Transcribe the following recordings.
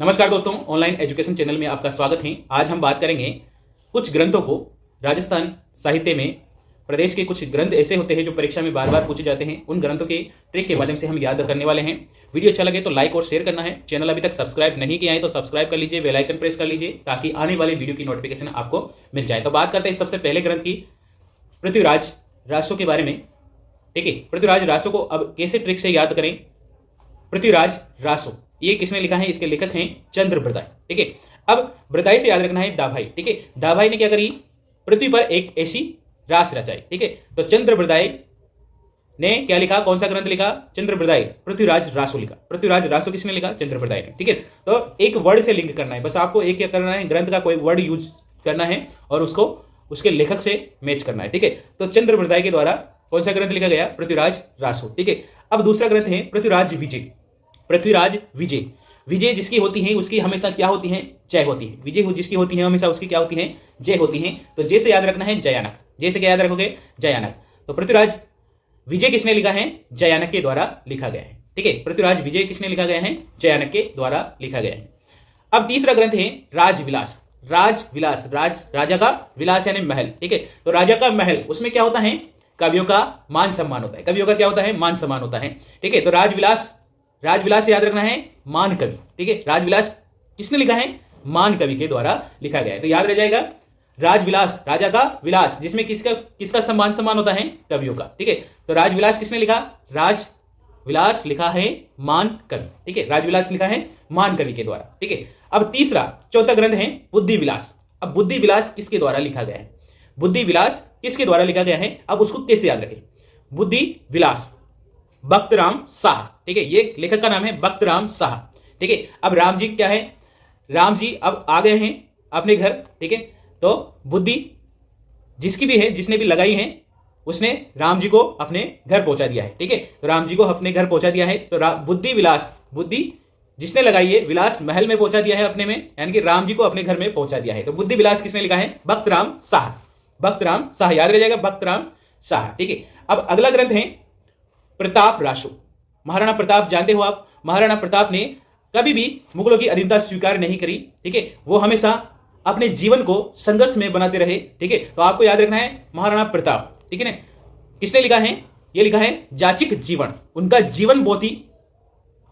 नमस्कार दोस्तों, online education channel में आपका स्वागत है। आज हम बात करेंगे कुछ ग्रंथों को। राजस्थान साहित्य में प्रदेश के कुछ ग्रंथ ऐसे होते हैं जो परीक्षा में बार बार पूछे जाते हैं। उन ग्रंथों के ट्रिक के माध्यम से हम याद करने वाले हैं। वीडियो अच्छा लगे तो लाइक और शेयर करना है। चैनल अभी तक सब्सक्राइब नहीं किया है तो सब्सक्राइब कर लीजिए, बेल आइकन प्रेस कर लीजिए ताकि आने वाले वीडियो की नोटिफिकेशन आपको मिल जाए। तो बात करते हैं सबसे पहले ग्रंथ की, पृथ्वीराज रासो के बारे में। ठीक है, पृथ्वीराज रासो को अब कैसे ट्रिक से याद करें। पृथ्वीराज रासो ये किसने लिखा है? इसके लेखक हैं चंद्रबृदाई। ठीक है, अब बृदाई से याद रखना है दाभाई। ठीक है, दाभाई ने क्या करी? पृथ्वी पर एक ऐसी रास रचाई। ठीक है, तो चंद्रबृदाई ने क्या लिखा? कौन सा ग्रंथ लिखा? चंद्रबृदाई पृथ्वीराज रासो लिखा। पृथ्वीराज रासो किसने लिखा? चंद्रबृदाई ने। ठीक है, तो एक वर्ड से लिंक करना है। बस आपको एक क्या करना है, ग्रंथ का कोई वर्ड यूज करना है और उसको उसके लेखक से मैच करना है। ठीक है, तो चंद्रबृदाई के द्वारा कौन सा ग्रंथ लिखा गया? पृथ्वीराज रासो। ठीक है, अब दूसरा ग्रंथ है पृथ्वीराज विजय। पृथ्वीराज विजय, विजय जिसकी होती है उसकी हमेशा क्या होती है? जय होती है। विजय जिसकी होती है हमेशा उसकी क्या होती है? जय होती है। तो जय से याद रखना है जयानक। जय से क्या याद रखोगे? जयानक। तो पृथ्वीराज विजय किसने लिखा है? जयानक के द्वारा लिखा गया है। ठीक है, पृथ्वीराज विजय किसने लिखा गया है? जयानक के द्वारा लिखा गया है। अब तीसरा ग्रंथ है राजविलास। राजविलास, राजा का विलास यानी महल। ठीक है, तो राजा का महल, उसमें क्या होता है? कवियों का मान सम्मान होता है। कवियों का क्या होता है? मान सम्मान होता है। ठीक है, तो राजविलास, राजविलास याद रखना है मान कवि। ठीक है, राजविलास किसने लिखा है? मान कवि के द्वारा लिखा गया है। तो याद रह जाएगा राजविलास, राजा का विलास, जिसमें किसका किसका सम्मान सम्मान होता है? कवियों का। ठीक है, तो राजविलास किसने लिखा? राजविलास लिखा है मान कवि। ठीक है, राजविलास लिखा है मान कवि के द्वारा। ठीक है, अब चौथा ग्रंथ है बुद्धि विलास। अब बुद्धि विलास किसके द्वारा लिखा गया है? बुद्धि विलास किसके द्वारा लिखा गया है? अब उसको कैसे याद रखें? बुद्धि विलास भक्तराम साहा। ठीक है, ये लेखक का नाम है भक्तराम साहा। ठीक है, अब राम जी क्या है? राम जी अब आ गए हैं अपने घर। ठीक है, तो बुद्धि जिसकी भी है, जिसने भी लगाई है, उसने राम जी को अपने घर पहुंचा दिया है। ठीक है, तो राम जी को अपने घर पहुंचा दिया है। तो बुद्धि विलास, बुद्धि जिसने लगाई है, विलास महल में पहुंचा दिया है अपने में, यानी कि राम जी को अपने घर में पहुंचा दिया है। तो बुद्धि विलास किसने लिखा है? भक्तराम साहा। भक्तराम साहा याद रह जाएगा, भक्तराम साहा। ठीक है, अब अगला ग्रंथ है प्रताप रासो। महाराणा प्रताप जानते हो आप? महाराणा प्रताप ने कभी भी मुगलों की अधीनता स्वीकार नहीं करी। ठीक है, वो हमेशा अपने जीवन को संघर्ष में बनाते रहे। ठीक है, तो आपको याद रखना है महाराणा प्रताप। ठीक है ना, किसने लिखा है? ये लिखा है जाचिक जीवन। उनका जीवन बहुत ही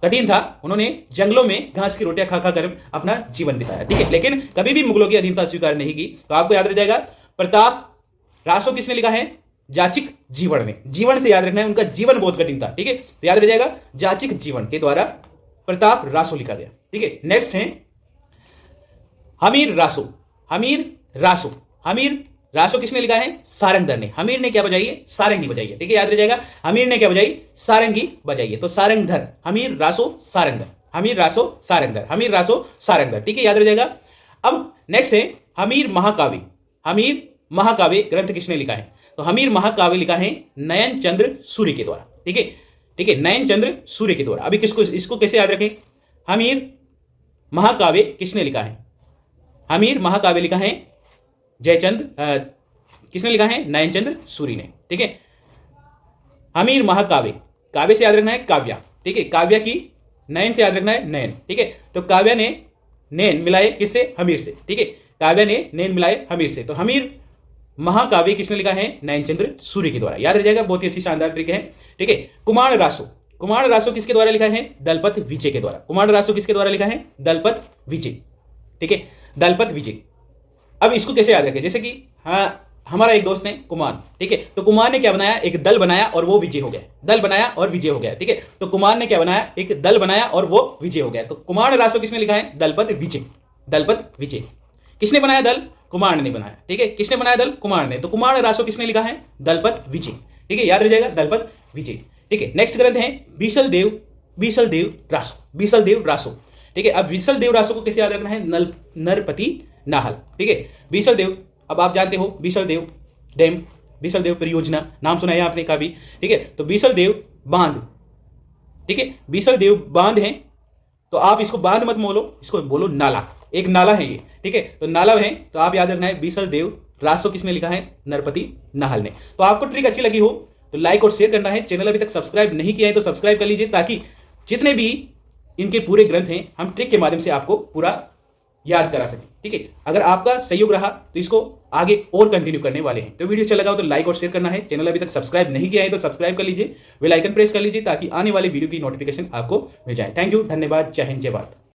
कठिन था। उन्होंने जंगलों में घास की रोटियां खा खा कर अपना जीवन बिताया। ठीक है, लेकिन कभी भी मुगलों की अधीनता स्वीकार नहीं की। तो आपको याद रह जाएगा प्रताप रासो किसने लिखा है? जाचिक जीवन ने। जीवन से याद रखना है, उनका जीवन बहुत कठिन था। ठीक है, तो याद रह जाएगा जाचिक जीवन के द्वारा प्रताप रासो लिखा गया। ठीक है, नेक्स्ट है हमीर रासो। हमीर रासो, हमीर रासो किसने लिखा है? सारंगधर ने। हमीर ने क्या बजाई है? सारंगी बजाई है। ठीक है, याद रह जाएगा हमीर ने क्या बजाई? सारंगी बजाई है। तो सारंगधर, हमीर रासो सारंगधर, हमीर रासो सारंगधर, हमीर रासो सारंगधर। ठीक है, याद रह जाएगा। अब नेक्स्ट है हमीर महाकाव्य। हमीर महाकाव्य ग्रंथ किसने लिखा है? तो हमीर महाकाव्य लिखा है नयन चंद्र सूर्य के द्वारा। ठीक है, ठीक है, नयन चंद्र सूर्य के द्वारा। अभी इसको कैसे याद रखें? हमीर महाकाव्य किसने लिखा है? हमीर महाकाव्य लिखा है जयचंद, किसने लिखा है? नयन चंद्र सूर्य ने। ठीक है, हमीर महाकाव्य, काव्य से याद रखना है काव्या। ठीक है, काव्या की, नयन से याद रखना है नयन। ठीक है, तो काव्या ने नैन मिलाए किससे? हमीर से। ठीक है, काव्या ने नैन मिलाए हमीर से। तो हमीर महाकाव्य किसने लिखा है? नयनचंद्र सूर्य के द्वारा। याद रह जाएगा, बहुत ही अच्छी शानदार ट्रिक है। ठीक है, कुमार रासो। कुमार रासो किसके द्वारा लिखा है? दलपत विजय के द्वारा। कुमार रासो किसके द्वारा लिखा है? दलपत विजय। ठीक है, दलपत विजय। अब इसको कैसे याद रखें? जैसे कि हमारा एक दोस्त है कुमार। ठीक है, तो कुमार ने क्या बनाया? एक दल बनाया और वो विजय हो गया। दल बनाया और विजय हो गया। ठीक है, तो कुमार ने क्या बनाया? एक दल बनाया और वो विजय हो गया। तो कुमार रासो किसने लिखा है? दलपत विजय। दलपत विजय किसने बनाया? दल कुमार ने बनाया। ठीक है, किसने बनाया? दल कुमार ने। तो कुमार रासो किसने लिखा है? दलपत विजय। ठीक है, याद रह जाएगा दलपत विजय। ठीक है, नेक्स्ट ग्रंथ है बीसलदेव रासो। बीसलदेव रासो। ठीक है, अब बीसलदेव रासो को कैसे याद रखना है? नरपति नाहल। ठीक है, बीसलदेव, अब आप जानते हो बीसलदेव डैम, बीसलदेव परियोजना, नाम सुना है आपने कभी? ठीक है, तो बीसलदेव बांध। ठीक है, बीसलदेव बांध है, तो आप इसको बांध मत बोलो, इसको बोलो नाला। एक नाला है ये। ठीक है, तो नाला है, तो आप याद रखना है बीसलदेव रासो किसने लिखा है? नरपति नाहल ने। तो आपको ट्रिक अच्छी लगी हो तो लाइक और शेयर करना है। चैनल अभी तक सब्सक्राइब नहीं किया है तो सब्सक्राइब कर लीजिए ताकि जितने भी इनके पूरे ग्रंथ हैं, हम ट्रिक के माध्यम से आपको पूरा याद करा सकें। ठीक है, अगर आपका सहयोग रहा तो इसको आगे और कंटिन्यू करने वाले हैं। तो वीडियो अच्छा लगा हो तो लाइक और शेयर करना है। चैनल अभी तक सब्सक्राइब नहीं किया है तो सब्सक्राइब कर लीजिए, बेल आइकन प्रेस कर लीजिए ताकि आने वाले वीडियो की नोटिफिकेशन आपको मिल जाए। थैंक यू, धन्यवाद, जय हिंद, जय भारत।